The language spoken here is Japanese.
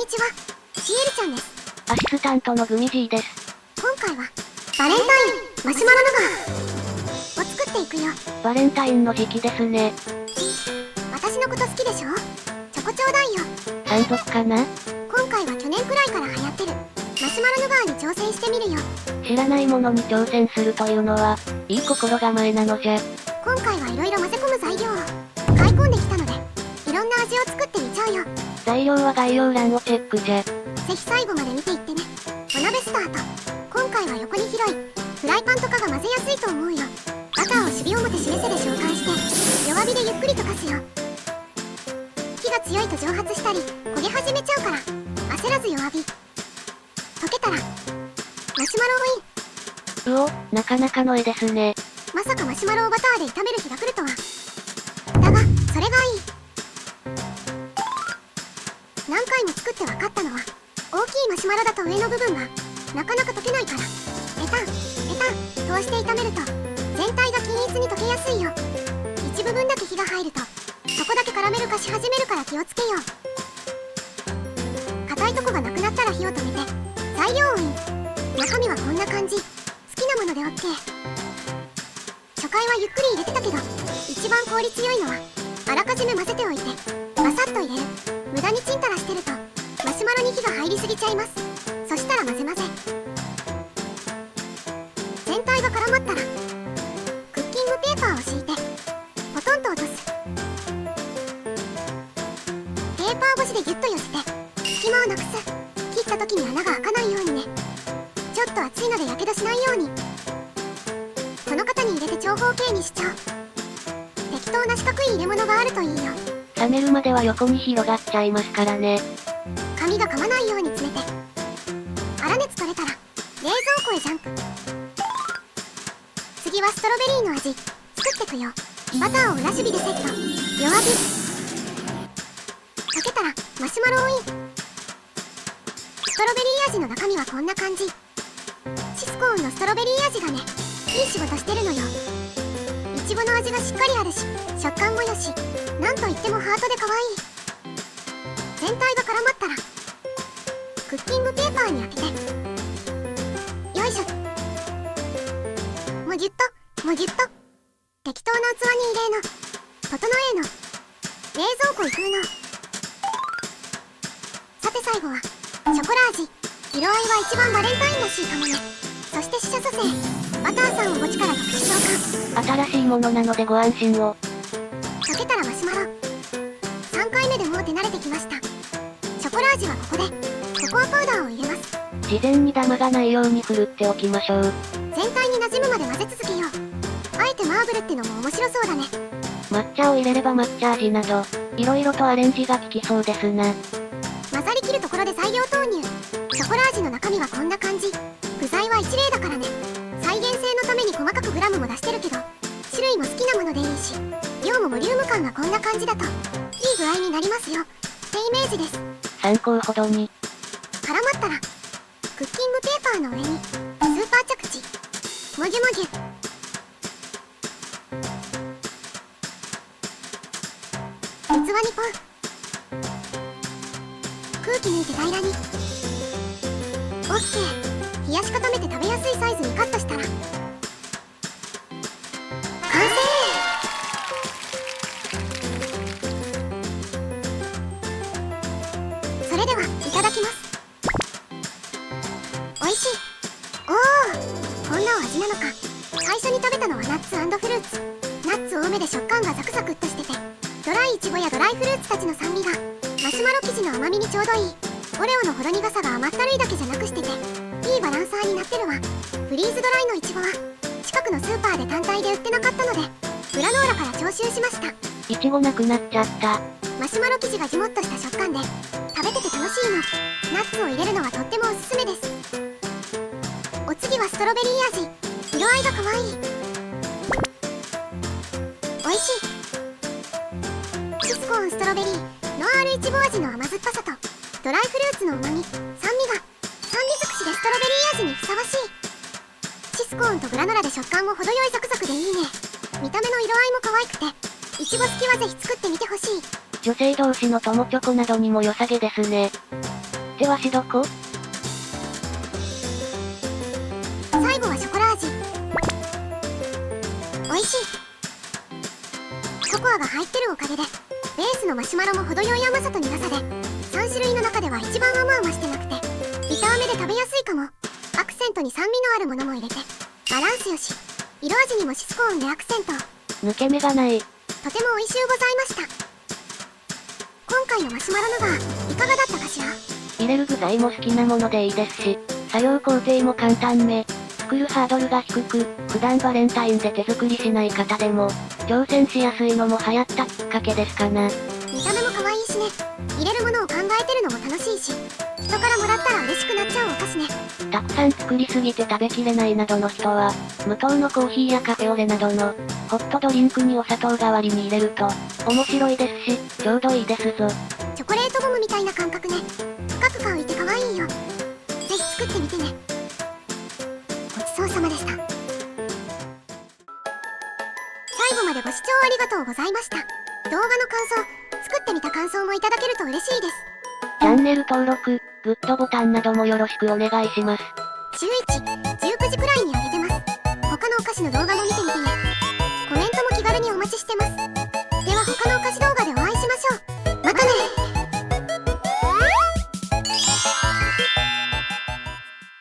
にちは、シエルちゃんです。アシスタントのグミジーです。今回は、バレンタイン、マシュマロヌガーを作っていくよ。バレンタインの時期ですね。私のこと好きでしょ？チョコちょうだいよ。山賊かな？今回は去年くらいから流行ってる、マシュマロヌガーに挑戦してみるよ。知らないものに挑戦するというのは、いい心構えなのじゃ。今回はいろいろ混ぜ込む材料を買い込んできたので、いろんな味を作ってみちゃうよ。材料は概要欄をチェックじゃ。ぜひ最後まで見ていってね。お鍋スタート。今回は横に広いフライパンとかが混ぜやすいと思うよ。バターを守備表示めせで召喚して弱火でゆっくり溶かすよ。火が強いと蒸発したり焦げ始めちゃうから焦らず弱火。溶けたらマシュマロをイン。なかなかの絵ですね。まさかマシュマロをバターで炒める日が来るとは。だがそれがいい。何回も作って分かったのは、大きいマシュマロだと上の部分がなかなか溶けないから、ペタンペタンとして炒めると全体が均一に溶けやすいよ。一部分だけ火が入るとそこだけカラメル化し始めるから気をつけよう。硬いとこがなくなったら火を止めて材料をイン。中身はこんな感じ。好きなもので OK。 初回はゆっくり入れてたけど、一番効率良いのはあらかじめ混ぜておいてバサッと入れる。無駄にチンタラしてるとマシュマロに火が入りすぎちゃいます。そしたら混ぜ混ぜ。全体が絡まったらクッキングペーパーを敷いてポトンと落とす。ペーパー越しでギュッと寄せて隙間をなくす。切った時に穴が開かないようにね。ちょっと熱いのでやけどしないように。その型に入れて長方形にしちゃう。適当な四角い入れ物があるといいよ。冷めるまでは横に広がっちゃいますからね。紙が噛まないように詰めて粗熱取れたら冷蔵庫へジャンプ。次はストロベリーの味作ってくよ。バターを裏守備でセット。弱火。溶けたらマシュマロをイン。ストロベリー味の中身はこんな感じ。シスコーンのストロベリー味がね、いい仕事してるのよ。いちごの味がしっかりあるし、食感もよし、なんといってもハートで可愛い。全体が絡まったらクッキングペーパーに当ててよいしょ。もぎゅっともぎゅっと。適当な器に入れの整えの冷蔵庫行くの。さて最後はショコラ味。色合いは一番バレンタインらしいかもね。そして死者蘇生。バターさんを墓地から特殊召喚。新しいものなのでご安心を。溶けたらマシュマロ。3回目でもう手慣れてきました。ショコラ味はここでココアパウダーを入れます。事前にダマがないように振るっておきましょう。全体に馴染むまで混ぜ続けよう。あえてマーブルってのも面白そうだね。抹茶を入れれば抹茶味など、いろいろとアレンジが効きそうですな。混ざりきるところで材料投入。ショコラ味の中身はこんな感じ。具材は一例だからね。再現性のために細かくグラムも出してるけど、種類も好きなものでいいし、量もボリューム感がこんな感じだといい具合になりますよってイメージです。参考ほどに。絡まったらクッキングペーパーの上にスーパー着地。もぎゅもぎゅ。器にポン。空気抜いて平らに。オッケー。冷やし固めて食べやすいサイズにカットしたら完成。それではいただきます。おいしい。おお、こんなお味なのか。最初に食べたのはナッツ&フルーツ。ナッツ多めで食感がザクザクっとしてて、ドライイチゴやドライフルーツたちの酸味がマシュマロ生地の甘みにちょうどいい。オレオのほろ苦さが甘ったるいだけじゃなくしてていいバランサーになってるわ。フリーズドライのイチゴは近くのスーパーで単体で売ってなかったのでグラノーラから徴収しました。いちごなくなっちゃった。マシュマロ生地がジュモッとした食感で食べてて楽しいの。ナッツを入れるのはとってもおすすめです。お次はストロベリー味。色合いが可愛い。おいしい。シスコーンストロベリーノンアルイチゴ味の甘酸っぱさとドライフルーツのうまみ、酸味が酸味尽くしでストロベリー味にふさわしい。シスコーンとグラノラで食感も程よいザクザクでいいね。見た目の色合いも可愛くていちご好きはぜひ作ってみてほしい。女性同士の友チョコなどにも良さげですね。手はしどこ？最後はショコラ味。美味しい。ココアが入ってるおかげでベースのマシュマロも程よい甘さと苦さで3種類の中では一番甘々してなくてビターめで食べやすいかも。アクセントに酸味のあるものも入れてバランスよし。色味にもシスコーンでアクセント。抜け目がない。とても美味しゅうございました。今回のマシュマロのバーいかがだったかしら。入れる具材も好きなものでいいですし、作業工程も簡単め。作るハードルが低く、普段バレンタインで手作りしない方でも、挑戦しやすいのも流行ったきっかけですかな。見た目も可愛いしね。入れるものを考えてるのも楽しいし、人からもらったら嬉しくなっちゃうお菓子ね。たくさん作りすぎて食べきれないなどの人は、無糖のコーヒーやカフェオレなどの、ホットドリンクにお砂糖代わりに入れると、面白いですし、ちょうどいいですぞ。チョコレートゴムみたいな感覚ね。深く浮いて可愛いよ。ぜひ作ってみてね。ごちそうさまでした。最後までご視聴ありがとうございました。動画の感想、作ってみた感想もいただけると嬉しいです。チャンネル登録、グッドボタンなどもよろしくお願いします。週1、19時くらいに上げてます。他のお菓子の動画も見てみてね。コメントも気軽にお待ちしてます。